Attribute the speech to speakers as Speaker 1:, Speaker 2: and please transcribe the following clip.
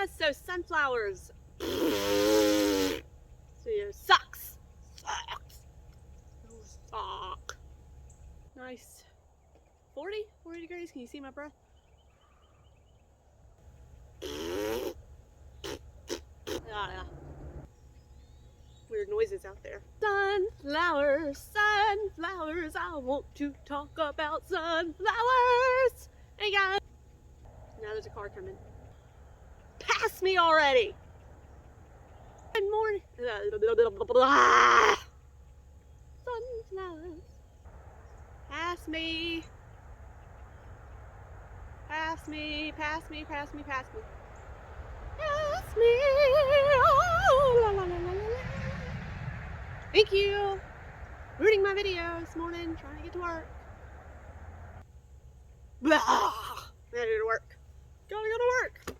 Speaker 1: So sunflowers. So sucks. Those suck. Nice. 40 degrees. Can you see my breath? Yeah. Weird noises out there. Sunflowers, sunflowers. I want to talk about sunflowers. Hey guys. Now there's a car coming. Pass me already. Good morning. Sunflowers. Pass me. Pass me, pass me, pass me, pass me. Pass me. Oh, la, la, la, la, la. Thank you. Rooting my video this morning, trying to get to work. Blah. Ready to work. Gotta go to work.